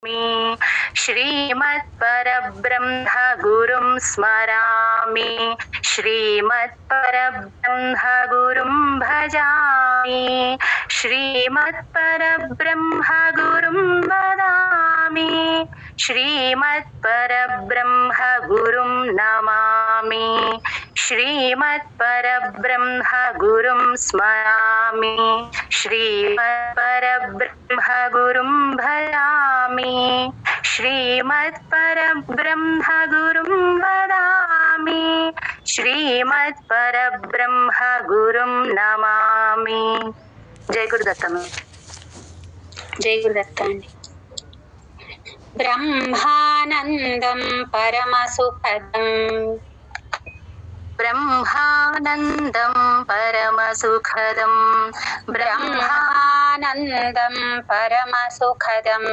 श्रीमत्परब्रह्म गुरुं स्मरामि श्रीमत्परब्रह्म गुरुं भजामि श्रीमत्परब्रह्म गुरुं वदामि श्रीमत्परब्रह्म गुरुं नमामि श्रीमत्परब्रह्म गुरुं स्मरामि श्रीमत्परब्रह्म गुरुं भजामि श्रीमत्परब्रह्म गुरुं वदामि श्रीमत्परब्रह्म गुरुं नमामि। जय गुरुदत्त। जय गुरुदत्त। ब्रह्मानन्दं परमसुखदं ब्रह्मानन्दं परमसुखदं ब्रह्मानन्दं परमसुखदं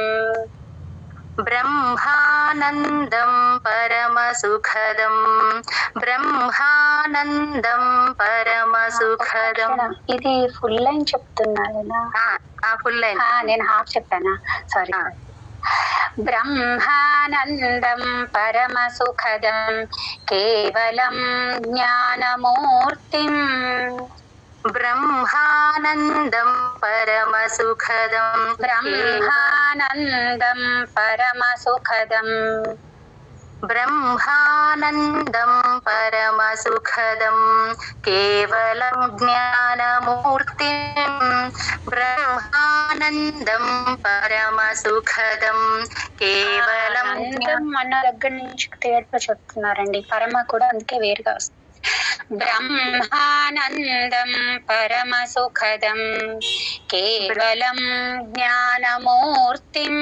ब्रह्मानन्दं परमसुखदं ब्रह्मानन्दं परमसुखदं। ఇది ఫుల్ లైన్ చెప్తున్నాను. ఫుల్ లైన్ నేను హాఫ్ చెప్పానా? సారీ. బ్రహ్మానందం పరమసుఖదం కేవలం జ్ఞానమూర్తిం బ్రహ్మానందం పరమసుఖదం బ్రహ్మానందం పరమసుఖదం బ్రహ్మానందం పరమసుఖదం కేవలం జ్ఞానమూర్తిం బ్రహ్మానందం పరమసుఖదం కేవలం మన దగ్గర నుంచి తేడా చెప్తున్నారండి. పరమ కూడా అందుకే వేరుగా వస్తుంది. బ్రహ్మానందం పరమసుఖదం కేవలం జ్ఞానమూర్తిం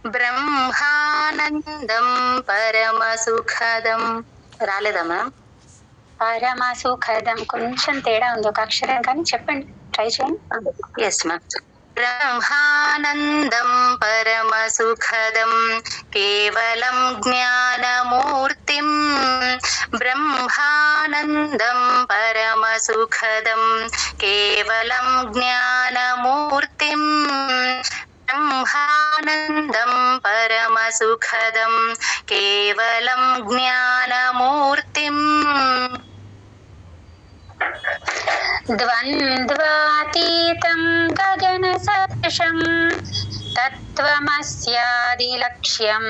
బ్రహ్మానందం పరమసుఖదం. రాలేదా మ్యామ్? పరమసుఖదం కొంచెం తేడా ఉంది, ఒక అక్షరం, కానీ చెప్పండి, ట్రై చేయండి. Yes ma'am. బ్రహ్మానందం పరమసుఖదం కేవలం జ్ఞానమూర్తిం బ్రహ్మానందం పరమసుఖదం కేవలం జ్ఞానమూర్తిం బ్రహ్మానందం పరమసుఖదం కేవలం జ్ఞానమూర్తిం. ద్వంద్వాతీతం గగన సదృశం తత్వమస్యాదిలక్ష్యం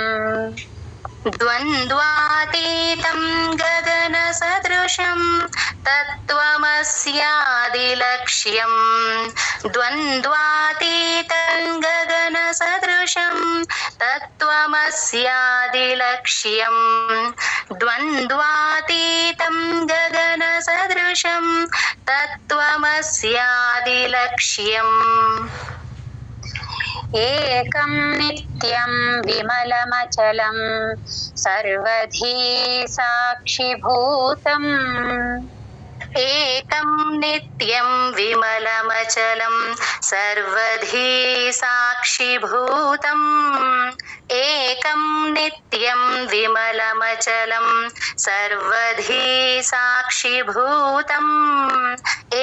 ద్వంద్వాతీతం గగన సదృశం తత్వమస్యాదిలక్ష్యం ద్వంద్వాతీతం గగన సదృశం తత్వమస్యాదిలక్ష్యం ద్వంద్వాతీతం గగన సదృశం తత్వమస్యాదిలక్ష్యం. ఏకం నిత్యం విమలమచలం సర్వధీ సాక్షిభూతం ఏకం నిత్యం విమలమచలం సర్వధీ సాక్షిభూతం ఏకం నిత్యం విమలమచలం సర్వధీ సాక్షిభూతం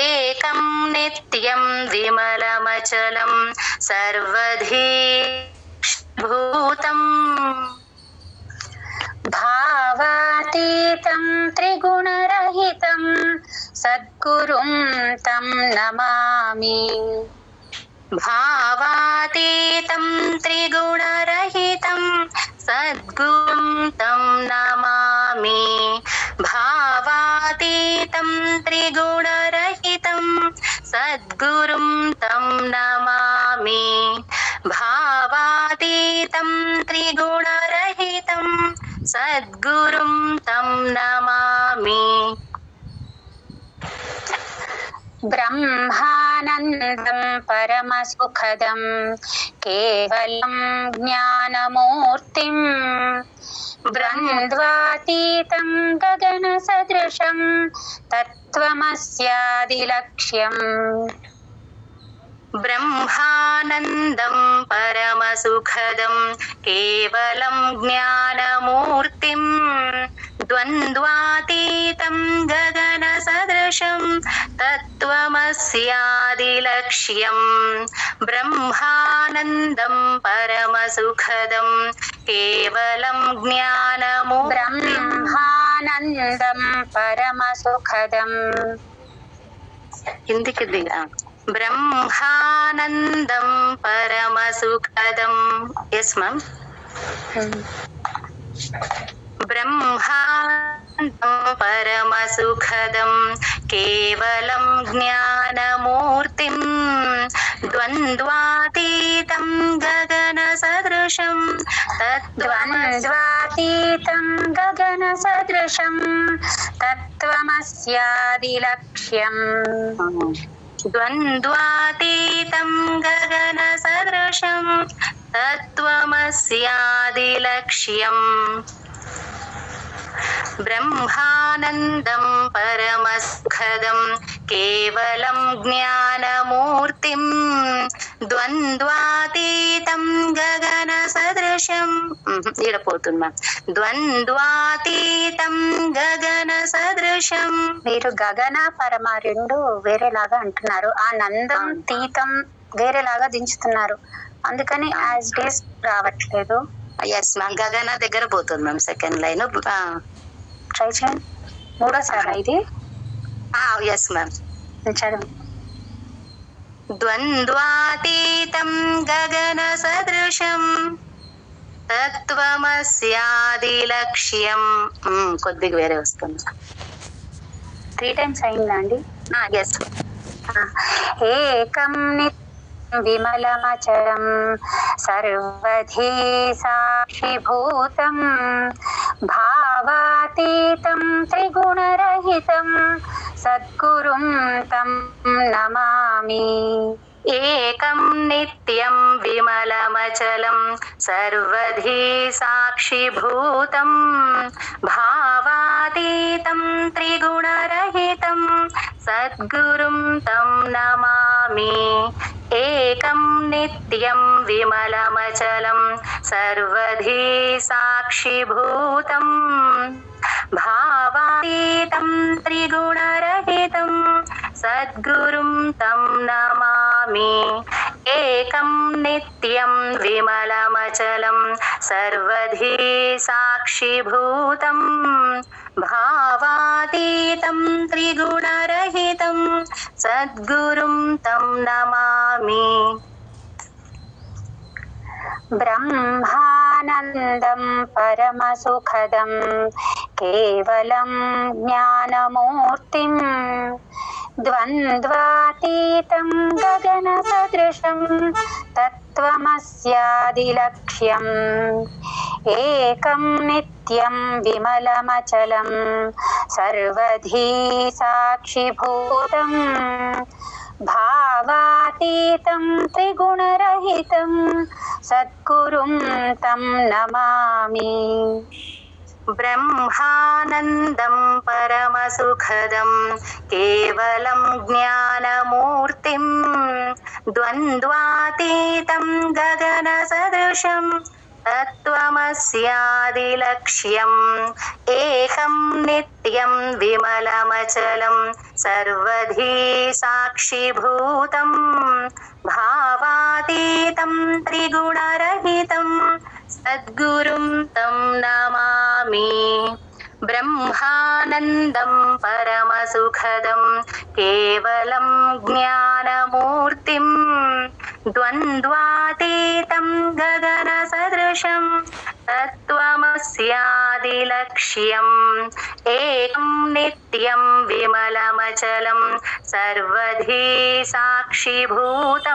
ఏకం నిత్యం విమలమచలం సర్వధీ భూతం. భావాతీతం త్రిగుణరహితం సద్గురుం తం నమామి భావాతీతం త్రిగుణరహితం సద్గురుం తం నమామి భావాతీతం త్రిగుణరహితం సద్గురుం తం నమామి భావాతీతం త్రిగుణరహితం సద్గురుం తం నమామి. బ్రహ్మానందం పరమసుఖదం కేవలం జ్ఞానమూర్తిం ద్వంద్వాతీతం గగన సదృశం తత్వమస్యాదిలక్ష్యం బ్రహ్మానందం పరమసుఖదం కేవలం జ్ఞానమూర్తిం ద్వంద్వాతీతం గగన सदृशं तत्त्वमस्यादिलक्ष्यम् ब्रह्मानन्दं परमसुखदं केवलं బ్రహ్మానందం పరమసుఖదం. కిందికి దిగా బ్రహ్మానందం పరమసుఖదం. Yes ma'am. బ్రహ్మానందం పరమసుఖదం కేవలం జ్ఞానమూర్తిం ద్వంద్వాతీతం గగన సదృశం ద్వంద్వాతీతం గగన సదృశం తత్వమస్యాదిలక్ష్యం. ద్వంద్వాతీతం గగన సదృశం తత్వమస్యాదిలక్ష్యం బ్రహ్మానందం పరమసుఖదం కేవలం జ్ఞానమూర్తిం ద్వంద్వాతీతం గగన సదృశం. ఈడపోతున్నా ద్వంద్వాతీతం గగన సదృశం. మీరు గగన పరమ రెండు వేరేలాగా అంటున్నారు. ఆ నందం తీతం వేరేలాగా దించుతున్నారు, అందుకని యాజ్ ఇట్ ఈస్ రావట్లేదు. Yes ma'am. గగన దగ్గర పోతుంది మ్యామ్ సెకండ్ లైన్. ట్రై చేయండి. మూడోసారి ఇది. Yes ma'am. చదువు. ద్వంద్వాతీతం గగన సదృశం తత్వమస్యాదిలక్ష్యం. కొద్దిగా వేరే వస్తుంది. 3 times అయిందా అండి? ఎస్. ఏకం విమలమచరం సర్వధీ సాక్షిభూతం భావాతీతం త్రిగుణరహితం సద్గురుం తం నమామి. ఏకం నిత్యం విమలమచలం సర్వధీ సాక్షిభూతం భావాతీతం త్రిగుణరహితం సద్గురుం తం నమామి. ఏకం నిత్యం విమలమచలం సర్వధీ సాక్షిభూతం భావాతీతం త్రిగుణరహితం సద్గురుం తం నమామి. ఏకం నిత్యం విమలమచలం సర్వధీ సాక్షిభూతం భావాతీతం త్రిగుణరహితం సద్గురుం తం నమామి. బ్రహ్మానందం పరమసుఖదం కేవలం జ్ఞానమూర్తిం ద్వంద్వాతీతం గగన సదృశం తత్వమస్యాదిలక్ష్యం. ఏకం నిత్యం విమలమచలం సర్వధీ సాక్షిభూతం భావాతీతం త్రిగుణరహితం సద్గురుం తం నమామి. బ్రహ్మానందం పరమసుఖదం కేవలం జ్ఞానమూర్తిం ద్వంద్వాతీతం గగన సదృశం తత్వమస్యాదిలక్ష్యం. ఏకం నిత్యం విమలమచలం సర్వధీ సాక్షిభూతం భావాతీతం త్రిగుణరహితం సద్గురుం తం నమామి. బ్రహ్మానందం పరమసుఖదం కేవలం జ్ఞానమూర్తిం ద్వంద్వాతీతం గగన సదృశం తత్వమస్యాదిలక్ష్యం. ఏకం నిత్యం విమలమచలం సర్వధీ సాక్షిభూతం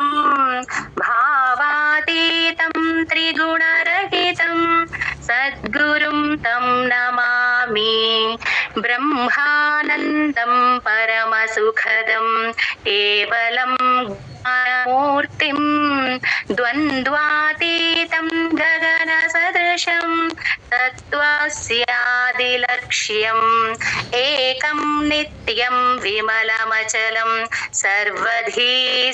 భావాతీతం త్రిగుణరహితం సద్గురుం తం నమామి. బ్రహ్మానందం పరమసుఖదం కేవలం జ్ఞానమూర్తిం ద్వంద్వాతీతం గగన సదృశం తత్వస్యాదిలక్ష్యం. ఏకం నిత్యం విమలమచలం సర్వధీ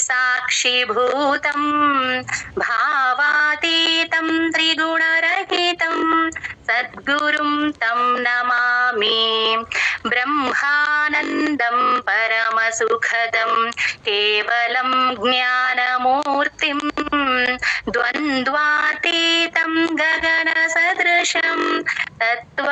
సాక్షిభూతం భావాతీతం త్రిగుణరహితం సద్గురుం తం నమామి. బ్రహ్మానందం పరమసుఖదం కేవలం జ్ఞానమూర్తిం ద్వంద్వాతీతం గగన సదృశం తత్వ